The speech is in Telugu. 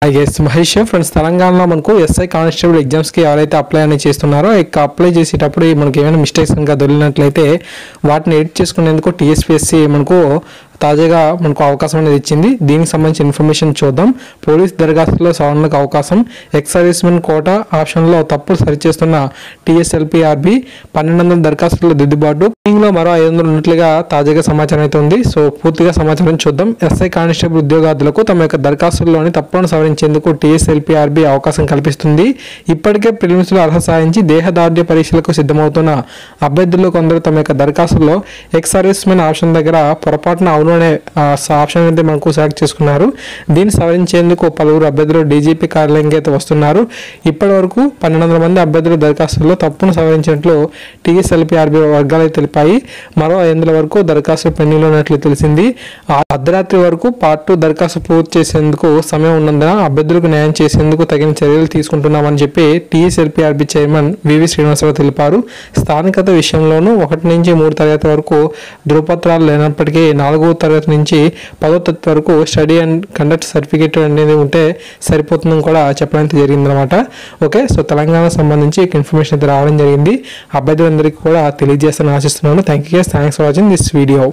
ఎస్ మహేష్ ఫ్రెండ్స్, తెలంగాణలో మనకు ఎస్ఐ కానిస్టేబుల్ ఎగ్జామ్స్కి ఎవరైతే అప్లై అని చేస్తున్నారో ఇక అప్లై చేసేటప్పుడు మనకి ఏమైనా మిస్టేక్స్ కనుక దొరికినట్లయితే వాటిని ఎడిట్ చేసుకునేందుకు టీఎస్పీఎస్సీ మనకు తాజాగా మనకు అవకాశం అనేది ఇచ్చింది. దీనికి సంబంధించిన ఇన్ఫర్మేషన్ చూద్దాం. పోలీస్ దరఖాస్తులో సవరణకు అవకాశం, ఎక్స్ సర్వీస్మెన్ కోటా ఆప్షన్లో తప్పులు సరిచేస్తున్న టీఎస్ఎల్పీఆర్బీ 1200 దరఖాస్తుల దిద్దుబాటు, లో మరో 500 ఉన్నట్లుగా తాజాగా సమాచారం అయితే ఉంది. సో పూర్తిగా సమాచారం చూద్దాం. ఎస్ఐ కానిస్టేబుల్ ఉద్యోగార్థులకు తమ యొక్క దరఖాస్తుల్లోని తప్పులను సవరించేందుకు టీఎస్ఎల్పీఆర్బీ అవకాశం కల్పిస్తుంది. ఇప్పటికే ప్రిలిమ్స్లో అర్హత సాధించి దేహదార్ఢ్య పరీక్షలకు సిద్ధమవుతున్న అభ్యర్థులు కొందరు తమ యొక్క దరఖాస్తుల్లో ఎక్స్ సర్వీస్మెన్ ఆప్షన్ దగ్గర పొరపాటున అవును అనే ఆప్షన్ అయితే మనకు సెలెక్ట్ చేసుకున్నారు. దీన్ని సవరించేందుకు పలువురు అభ్యర్థులు డీజీపీ కార్యాలయంకి అయితే వస్తున్నారు. ఇప్పటి వరకు 1200 మంది అభ్యర్థుల దరఖాస్తుల్లో తప్పును సవరించినట్లు టీఎస్ఎల్పీఆర్బీ వర్గాలు తెలిపాయి. మరో 500 వరకు దరఖాస్తు పెండింగ్లో ఉన్నట్లు తెలిసింది. అర్ధరాత్రి వరకు పార్ట్ 2 దరఖాస్తు పూర్తి చేసేందుకు సమయం ఉన్నందున అభ్యర్థులకు న్యాయం చేసేందుకు తగిన చర్యలు తీసుకుంటున్నామని చెప్పి టీఎస్ఎల్పీఆర్బీ చైర్మన్ వివి శ్రీనివాసరావు తెలిపారు. స్థానికత విషయంలోనూ 1 నుంచి 3 తరగతి వరకు ధృవపత్రాలు లేనప్పటికీ 4వ తరగతి నుంచి 10వ తరగతి వరకు స్టడీ అండ్ కండక్ట్ సర్టిఫికేట్ అనేది ఉంటే సరిపోతుందని కూడా చెప్పడం జరిగిందనమాట. ఓకే, సో తెలంగాణకు సంబంధించి ఇన్ఫర్మేషన్ అయితే రావడం జరిగింది. అభ్యర్థులందరికీ కూడా తెలియజేస్తానని ఆశిస్తున్నాను. Thanks for watching this video.